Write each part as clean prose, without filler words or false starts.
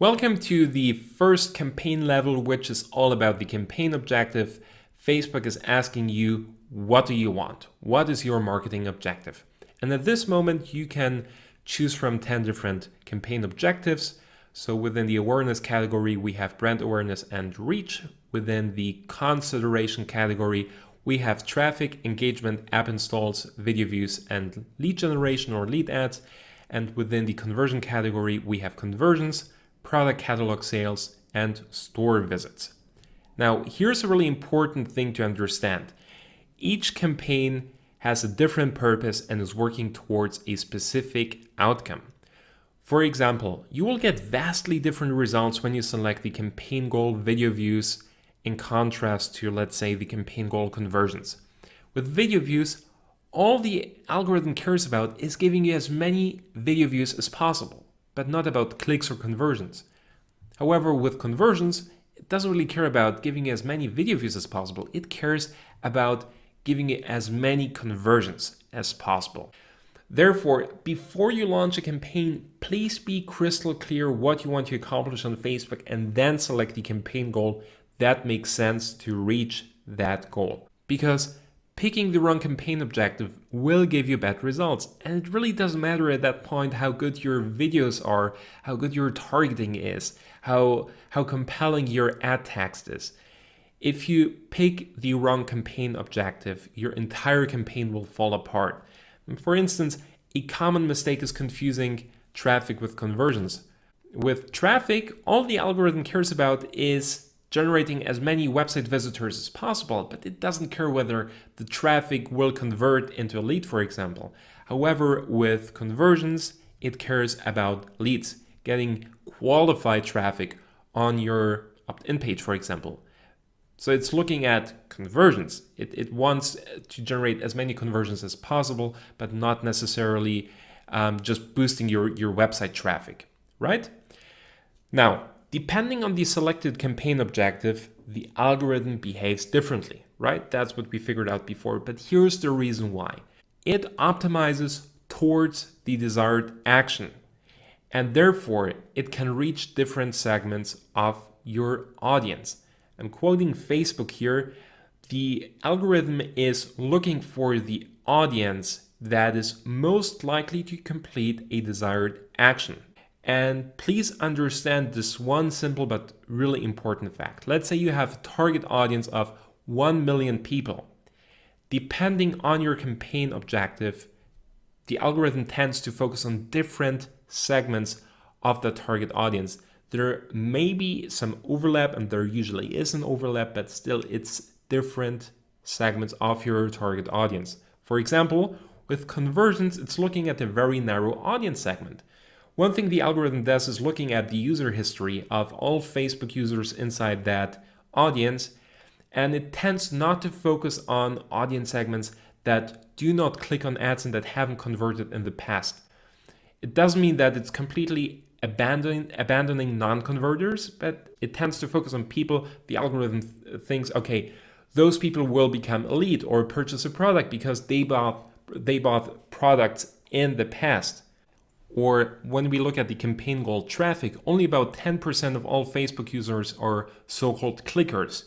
Welcome to the first campaign level, which is all about the campaign objective. Facebook is asking you, what do you want? What is your marketing objective? And at this moment, you can choose from 10 different campaign objectives. So within the awareness category, we have brand awareness and reach. Within the consideration category, we have traffic, engagement, app installs, video views, and lead generation or lead ads. And within the conversion category, we have conversions, product catalog sales, and store visits. Now, here's a really important thing to understand. Each campaign has a different purpose and is working towards a specific outcome. For example, you will get vastly different results when you select the campaign goal video views in contrast to, let's say, the campaign goal conversions. With video views, all the algorithm cares about is giving you as many video views as possible, but not about clicks or conversions. However, with conversions, it doesn't really care about giving you as many video views as possible. It cares about giving you as many conversions as possible. Therefore, before you launch a campaign, please be crystal clear what you want to accomplish on Facebook and then select the campaign goal that makes sense to reach that goal. Because picking the wrong campaign objective will give you bad results. And it really doesn't matter at that point how good your videos are, how good your targeting is, how compelling your ad text is. If you pick the wrong campaign objective, your entire campaign will fall apart. For instance, a common mistake is confusing traffic with conversions. With traffic, all the algorithm cares about is generating as many website visitors as possible, but it doesn't care whether the traffic will convert into a lead, for example. However, with conversions, it cares about leads, getting qualified traffic on your opt-in page, for example. So it's looking at conversions. It wants to generate as many conversions as possible, but not necessarily just boosting your website traffic, right? Now, depending on the selected campaign objective, the algorithm behaves differently, right? That's what we figured out before, but here's the reason why. It optimizes towards the desired action, and therefore it can reach different segments of your audience. I'm quoting Facebook here. The algorithm is looking for the audience that is most likely to complete a desired action. And please understand this one simple but really important fact. Let's say you have a target audience of 1 million people. Depending on your campaign objective, the algorithm tends to focus on different segments of the target audience. There may be some overlap, and there usually is an overlap, but still it's different segments of your target audience. For example, with conversions, it's looking at a very narrow audience segment. One thing the algorithm does is looking at the user history of all Facebook users inside that audience, and it tends not to focus on audience segments that do not click on ads and that haven't converted in the past. It doesn't mean that it's completely abandoning non-converters, but it tends to focus on people the algorithm thinks, okay, those people will become a lead or purchase a product because they bought products in the past. Or when we look at the campaign goal traffic, only about 10% of all Facebook users are so-called clickers.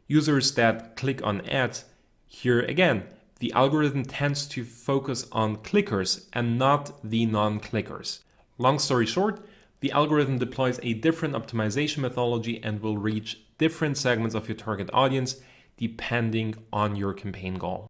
Users that click on ads. Here again, the algorithm tends to focus on clickers and not the non-clickers. Long story short, the algorithm deploys a different optimization methodology and will reach different segments of your target audience depending on your campaign goal.